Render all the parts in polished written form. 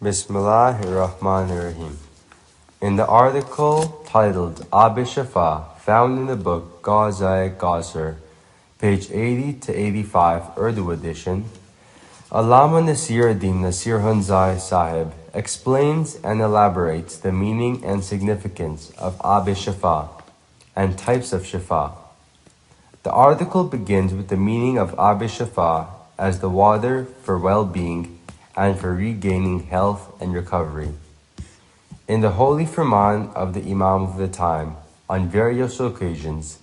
Bismillahirrahmanirrahim. In the article titled Shifa, found in the book Ghazai Qasr, page 80 to 85, Urdu edition, Allama Nasiruddin Nasir Hunzai Sahib explains and elaborates the meaning and significance of Shifa and types of Shifa. The article begins with the meaning of Shifa as the water for well-being and for regaining health and recovery. In the holy firman of the Imam of the time, on various occasions,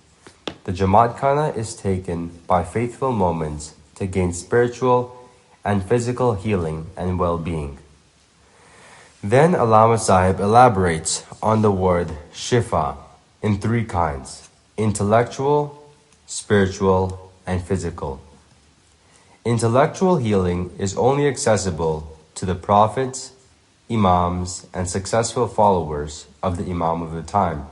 the Jamaat Khana is taken by faithful moments to gain spiritual and physical healing and well-being. Then Allama Sahib elaborates on the word Shifa in three kinds: intellectual, spiritual, and physical. Intellectual healing is only accessible to the prophets, imams, and successful followers of the Imam of the time,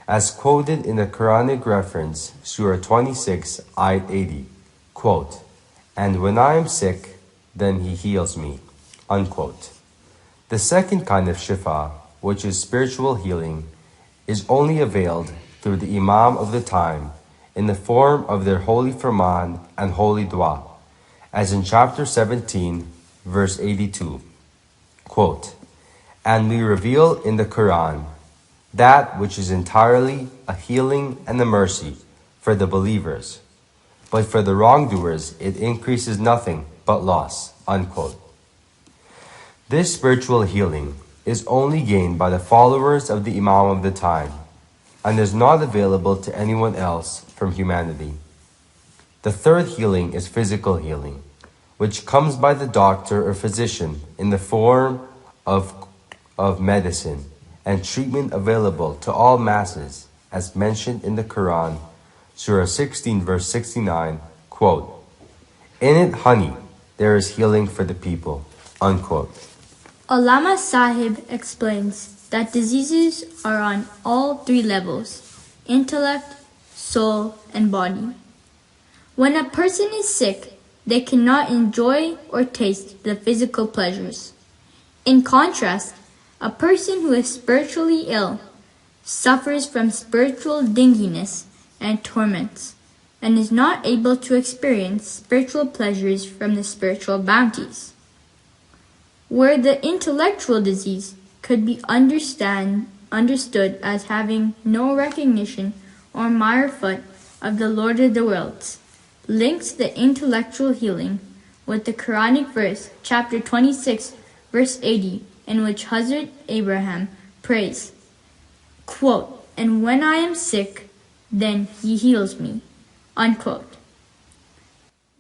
as quoted in the Quranic reference, Surah 26, Ayat 80, quote, "And when I am sick, then he heals me," unquote. The second kind of Shifa, which is spiritual healing, is only availed through the Imam of the time in the form of their holy firman and holy dua, as in chapter 17, verse 82, quote, "And we reveal in the Quran that which is entirely a healing and a mercy for the believers, but for the wrongdoers it increases nothing but loss," unquote. This spiritual healing is only gained by the followers of the Imam of the time and is not available to anyone else from humanity. The third healing is physical healing, which comes by the doctor or physician in the form of medicine and treatment available to all masses, as mentioned in the Quran, Surah 16, verse 69, quote, "In it, honey, there is healing for the people," unquote. Allama Sahib explains that diseases are on all three levels: intellect, soul, and body. When a person is sick, they cannot enjoy or taste the physical pleasures. In contrast, a person who is spiritually ill suffers from spiritual dinginess and torments, and is not able to experience spiritual pleasures from the spiritual bounties. Where the intellectual disease could be understood as having no recognition or ma'rifat of the Lord of the worlds, links the intellectual healing with the Quranic verse, chapter 26, verse 80, in which Hazrat Abraham prays, quote, "And when I am sick, then he heals me," unquote.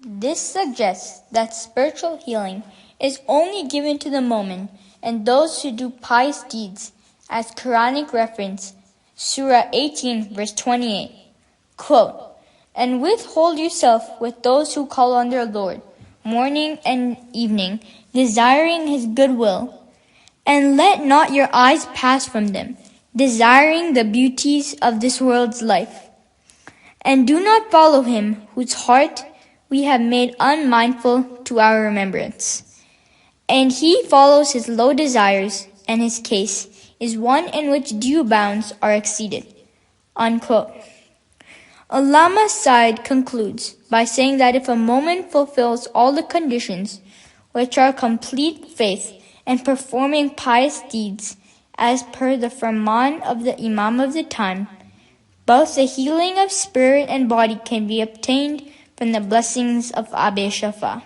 This suggests that spiritual healing is only given to the mu'min and those who do pious deeds, as Quranic reference, Surah 18, verse 28, quote, "And withhold yourself with those who call on their Lord, morning and evening, desiring his goodwill, and let not your eyes pass from them, desiring the beauties of this world's life. And do not follow him whose heart we have made unmindful to our remembrance. And he follows his low desires, and his case is one in which due bounds are exceeded," unquote. Allama Sa'id concludes by saying that if a mu'min fulfills all the conditions, which are complete faith and performing pious deeds, as per the firman of the Imam of the time, both the healing of spirit and body can be obtained from the blessings of Shifa.